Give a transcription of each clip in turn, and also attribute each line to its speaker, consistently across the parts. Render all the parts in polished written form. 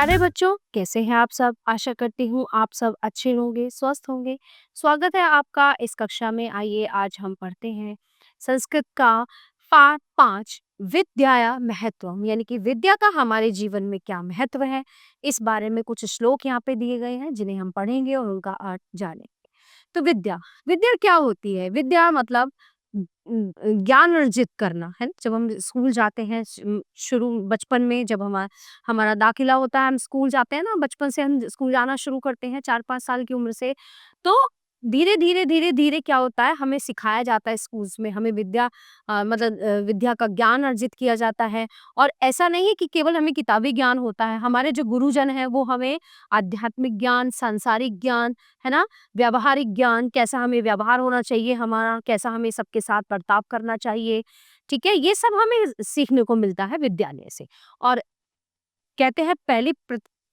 Speaker 1: प्यारे बच्चों, कैसे हैं आप सब? आशा करती हूँ आप सब अच्छे होंगे, स्वस्थ होंगे। स्वागत है आपका इस कक्षा में। आइए आज हम पढ़ते हैं संस्कृत का पाठ 5 विद्याया महत्वम, यानी कि विद्या का हमारे जीवन में क्या महत्व है। इस बारे में कुछ श्लोक यहाँ पे दिए गए हैं जिन्हें हम पढ़ेंगे और उनका अर्थ जानेंगे। तो विद्या, विद्या क्या होती है? विद्या मतलब ज्ञान अर्जित करना, है ना? जब हम स्कूल जाते हैं, शुरू बचपन में जब हमारा दाखिला होता है, हम स्कूल जाते हैं ना, बचपन से हम स्कूल जाना शुरू करते हैं 4-5 साल की उम्र से। तो धीरे-धीरे क्या होता है, हमें सिखाया जाता है स्कूल्स में, हमें विद्या का ज्ञान अर्जित किया जाता है। और ऐसा नहीं है कि केवल हमें किताबी ज्ञान होता है, हमारे जो गुरुजन हैं वो हमें आध्यात्मिक ज्ञान, सांसारिक ज्ञान, है ना? व्यावहारिक ज्ञान, कैसा हमें व्यवहार होना चाहिए हमारा, कैसा हमें सबके साथ बर्ताव करना चाहिए, ठीक है? ये सब हमें सीखने को मिलता है विद्यालय से। और कहते हैं पहली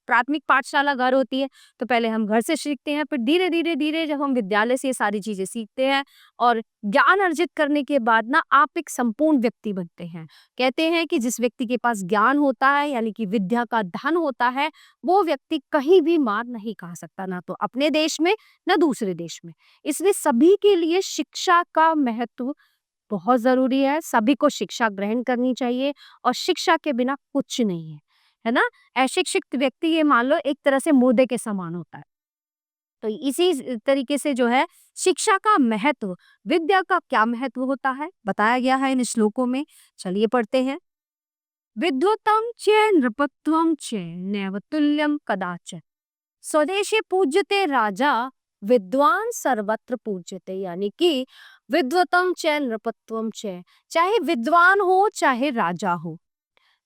Speaker 1: प्राथमिक पाठशाला घर होती है, तो पहले हम घर से सीखते हैं, फिर धीरे-धीरे जब हम विद्यालय से ये सारी चीज़ें सीखते हैं और ज्ञान अर्जित करने के बाद ना आप एक संपूर्ण व्यक्ति बनते हैं। कहते हैं कि जिस व्यक्ति के पास ज्ञान होता है, यानी कि विद्या का धन होता है, वो व्यक्ति कहीं भी मार नहीं खा सकता, ना तो अपने देश में, ना दूसरे देश में। इसलिए सभी के लिए शिक्षा का महत्व बहुत ज़रूरी है, सभी को शिक्षा ग्रहण करनी चाहिए और शिक्षा के बिना कुछ नहीं है ना? अशिक्षित व्यक्ति ये मान लो एक तरह से मुर्दे के समान होता है। तो इसी तरीके से जो है शिक्षा का महत्व, विद्या का क्या महत्व होता है, बताया गया है इन श्लोकों में। चलिए पढ़ते हैं। विद्वतं च नृपत्वं च नैव तुल्यं कदाचन स्वदेशे पूज्यते राजा विद्वान सर्वत्र पूज्यते, यानी कि विद्वतम च नृपत्वम च, चाहे विद्वान हो चाहे राजा हो,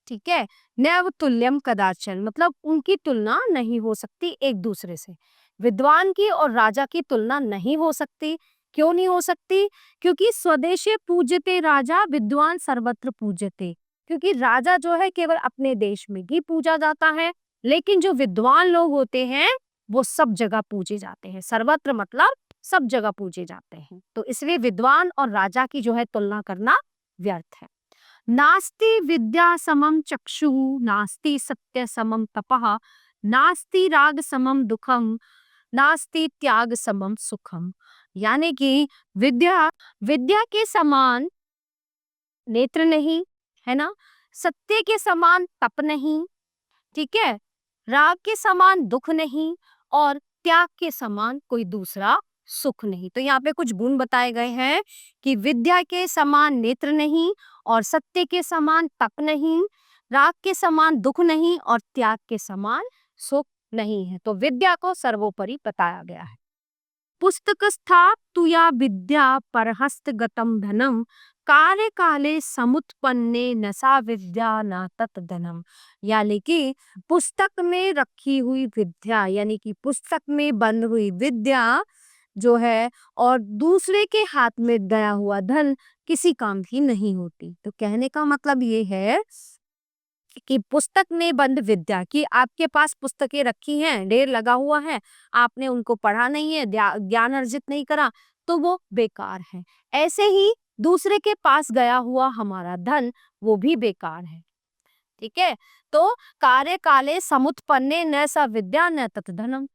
Speaker 1: ठीक है? नैव तुल्यम कदाचन मतलब उनकी तुलना नहीं हो सकती एक दूसरे से। विद्वान की और राजा की तुलना नहीं हो सकती। क्यों नहीं हो सकती? क्योंकि स्वदेशे पूज्यते राजा विद्वान सर्वत्र पूज्यते, क्योंकि राजा जो है केवल अपने देश में ही पूजा जाता है, लेकिन जो विद्वान लोग होते हैं वो सब जगह पूजे जाते हैं। सर्वत्र मतलब सब जगह पूजे जाते हैं। तो इसलिए विद्वान और राजा की जो है तुलना करना व्यर्थ है। नास्ति विद्या समम चक्षुः नास्ति सत्य समम तपः नास्ति राग समम दुखम नास्ति त्याग समम सुखम, यानी कि विद्या विद्या के समान नेत्र नहीं, है ना? सत्य के समान तप नहीं, ठीक है? राग के समान दुख नहीं और त्याग के समान कोई दूसरा सुख नहीं। तो यहाँ पे कुछ गुण बताए गए हैं कि विद्या के समान नेत्र नहीं और सत्य के समान तप नहीं, राग के समान दुख नहीं और त्याग के समान सुख नहीं है। तो विद्या को सर्वोपरि बताया गया है। पुस्तकस्था तुया विद्या परहस्तगतं धनम कार्य काले समुत्पन्ने न सा विद्या न तत् धनम, यानी कि पुस्तक में रखी हुई विद्या, यानी कि पुस्तक में बंद हुई विद्या जो है और दूसरे के हाथ में गया हुआ धन किसी काम की नहीं होती। तो कहने का मतलब ये है कि पुस्तक में बंद विद्या की आपके पास पुस्तकें रखी हैं, ढेर लगा हुआ है, आपने उनको पढ़ा नहीं है, ज्ञान अर्जित नहीं करा, तो वो बेकार है। ऐसे ही दूसरे के पास गया हुआ हमारा धन वो भी बेकार है, ठीक है? तो कार्य काले समुत्पन्ने न सा विद्या न तत् धनम।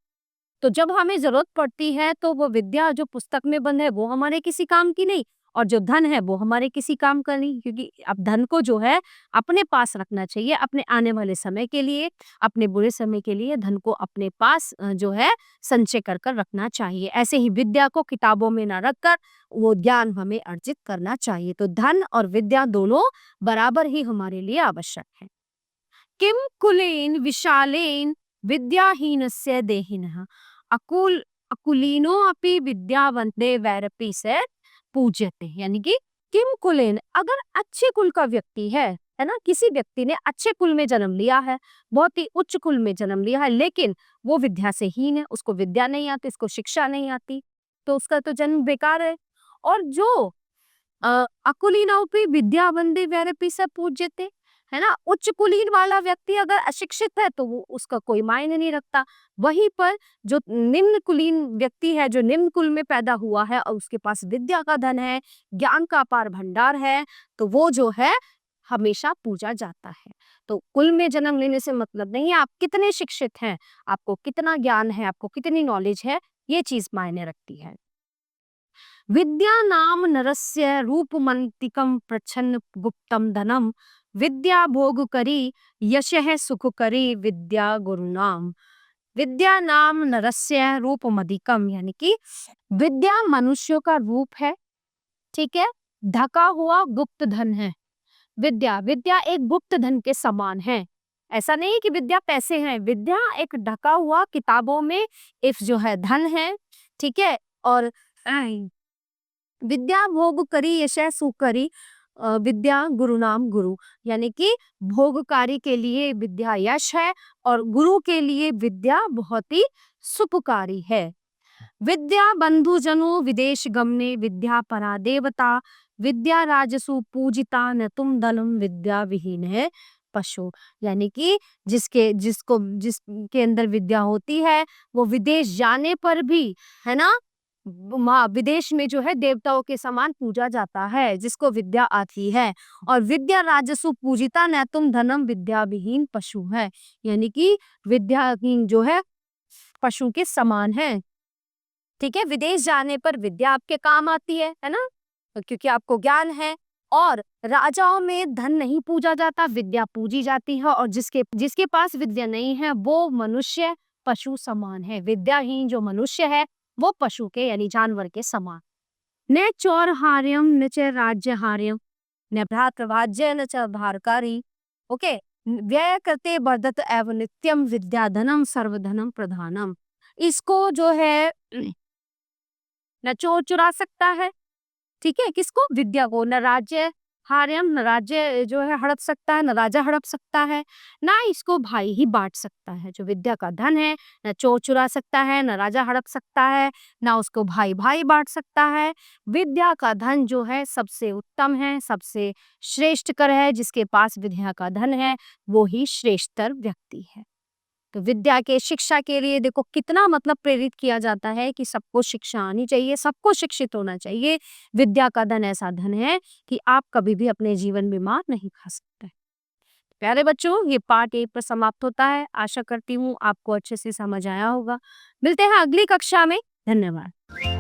Speaker 1: तो जब हमें जरूरत पड़ती है तो वो विद्या जो पुस्तक में बंद है वो हमारे किसी काम की नहीं और जो धन है वो हमारे किसी काम का नहीं, क्योंकि अब धन को जो है अपने पास रखना चाहिए अपने आने वाले समय के लिए, अपने बुरे समय के लिए धन को अपने पास जो है संचय कर कर रखना चाहिए। ऐसे ही विद्या को किताबों में ना रखकर वो ज्ञान हमें अर्जित करना चाहिए। तो धन और विद्या दोनों बराबर ही हमारे लिए आवश्यक है। किम कुलेन विशालेन विद्याहीनस्य देहिनः अकुलीनो अपि विद्यावन्ते वैरपि से पूज्यते, यानी कि किम कुलेन अगर अच्छे कुल का व्यक्ति है ना? किसी व्यक्ति ने अच्छे कुल में जन्म लिया है, बहुत ही उच्च कुल में जन्म लिया है, लेकिन वो विद्या से हीन है, उसको विद्या नहीं आती, उसको शिक्षा नहीं आती, तो उसका तो जन्म बेकार है। और जो अकुलीनोपि विद्यावन्ते वैरपि से पूज्यते, है ना? उच्च कुलीन वाला व्यक्ति अगर अशिक्षित है तो वो उसका कोई मायने नहीं रखता। वहीं पर जो निम्न कुलीन व्यक्ति है, जो निम्न कुल में पैदा हुआ है और उसके पास विद्या का धन है, ज्ञान का अपार भंडार है, तो वो जो है हमेशा पूजा जाता है। तो कुल में जन्म लेने से मतलब नहीं है आप कितने शिक्षित हैं, आपको कितना ज्ञान है, आपको कितनी नॉलेज है, ये चीज़ मायने रखती है। विद्या नाम नरस्य रूपमंतिकं प्रच्छन्न गुप्तम धनम, विद्या भोग करी यशः सुख करी विद्या गुरुनाम। विद्या नाम नरस्य रूपमधिकम, यानी कि विद्या मनुष्यों का रूप है, ठीक है, ढका हुआ गुप्त धन है। विद्या विद्या एक गुप्त धन के समान है। ऐसा नहीं कि विद्या पैसे हैं, विद्या एक ढका हुआ किताबों में इफ जो है धन है, ठीक है। और विद्या भोग करी यशः सुख करी, विद्या गुरु नाम गुरु, यानी कि भोगकारी के लिए विद्या यश है और गुरु के लिए विद्या बहुत ही सुखकारी है। विद्या बंधु जनु विदेश गमने विद्या परा देवता, विद्या राजसु पूजिता न तुम धनम विद्या विहीन है पशु, यानी कि जिसके अंदर विद्या होती है वो विदेश जाने पर भी, है ना, विदेश में जो है देवताओं के समान पूजा जाता है जिसको विद्या आती है। और विद्या राजसु पूजिता न तुम धनम विद्या विहीन पशु है, यानी कि विद्याहीन जो है पशु के समान है, ठीक है। विदेश जाने पर विद्या आपके काम आती है ना, क्योंकि आपको ज्ञान है। और राजाओं में धन नहीं पूजा जाता, विद्या पूजी जाती है। और जिसके जिसके पास विद्या नहीं है वो मनुष्य पशु समान है, विद्याहीन जो मनुष्य है वो पशु के यानी जानवर के समान। न चौरहार्यम न च राज्यहार्यम न भ्रातृवाज्य न च भारकारी, ओके। व्यय करते वर्धत एवं नित्यम विद्याधनम सर्वधनम प्रधानम। इसको जो है न चोर चुरा सकता है, ठीक है, किसको, विद्या को। न राज्य हार्यम, न राज्य जो है हड़प सकता है, न राजा हड़प सकता है, ना इसको भाई ही बांट सकता है जो विद्या का धन है। न चोर चुरा सकता है, न राजा हड़प सकता है, ना उसको भाई भाई बांट सकता है। विद्या का धन जो है सबसे उत्तम है, सबसे श्रेष्ठकर है। जिसके पास विद्या का धन है वो ही श्रेष्ठतर व्यक्ति है। तो विद्या के शिक्षा के लिए देखो कितना मतलब प्रेरित किया जाता है कि सबको शिक्षा आनी चाहिए, सबको शिक्षित होना चाहिए। विद्या का धन ऐसा धन है कि आप कभी भी अपने जीवन में मार नहीं खा सकते। प्यारे बच्चों, ये पार्ट 1 पर समाप्त होता है। आशा करती हूँ आपको अच्छे से समझ आया होगा। मिलते हैं अगली कक्षा में। धन्यवाद।